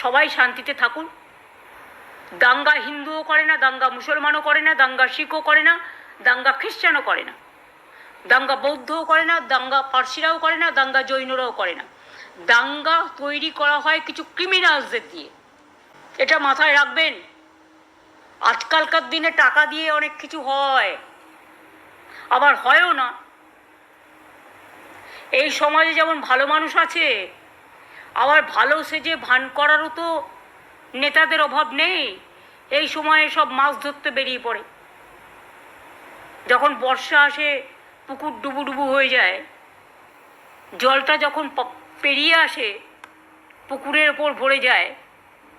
সবাই শান্তিতে থাকুন। দাঙ্গা হিন্দুও করে না, দাঙ্গা মুসলমানও করে না, দাঙ্গা শিখও করে না, দাঙ্গা খ্রিস্টানও করে না, দাঙ্গা বৌদ্ধও করে না, দাঙ্গা পার্সিরাও করে না, দাঙ্গা জৈনরাও করে না। দাঙ্গা তৈরি করা হয় কিছু ক্রিমিনালসদের দিয়ে, এটা মাথায় রাখবেন। আজকালকার দিনে টাকা দিয়ে অনেক কিছু হয়, আবার হয়ও না। এই সমাজে যেমন ভালো মানুষ আছে, আবার ভালো সেজে ভান করারও তো নেতাদের অভাব নেই। এই সময়ে সব মাছ ধরতে বেরিয়ে পড়ে। যখন বর্ষা আসে, পুকুর ডুবু হয়ে যায়, জলটা যখন পেরিয়ে আসে, পুকুরের ওপর ভরে যায়,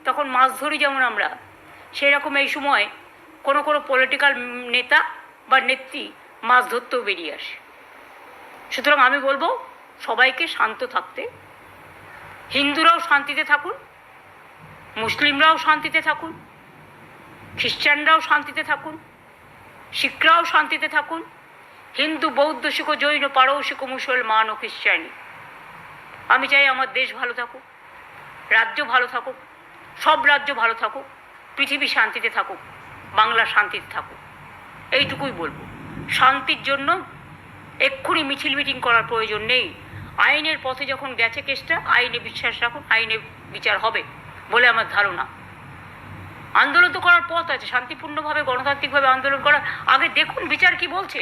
তখন মাছ ধরি যেমন আমরা, সেই রকম এই সময় কোনো পলিটিক্যাল নেতা বা নেত্রী মাছ ধরতেও বেরিয়ে আসে। সুতরাং আমি বলবো সবাইকে শান্ত থাকতে। হিন্দুরাও শান্তিতে থাকুন, মুসলিমরাও শান্তিতে থাকুন, খ্রিস্টানরাও শান্তিতে থাকুন, শিখরাও শান্তিতে থাকুন, হিন্দু বৌদ্ধ শিখ জৈন পারসিক মুসলমান ও খ্রিস্টানি। আমি চাই আমার দেশ ভালো থাকুক, রাজ্য ভালো থাকুক, সব রাজ্য ভালো থাকুক, পৃথিবী শান্তিতে থাকুক, বাংলা শান্তিতে থাকুক, এইটুকুই বলবো। শান্তির জন্য এক্ষুনি মিছিল মিটিং করার প্রয়োজন নেই। আইনের পথে যখন গেছে কেসটা, আইনে বিশ্বাস রাখুন, আইনে বিচার হবে বলে আমার ধারণা। আন্দোলন তো করার পথ আছে, শান্তিপূর্ণভাবে গণতান্ত্রিকভাবে আন্দোলন করার আগে দেখুন বিচার কি বলছে।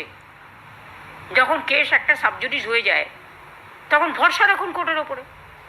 যখন কেস একটা সাবজুডিস হয়ে যায়, তখন ভরসা রাখুন কোর্টের ওপরে।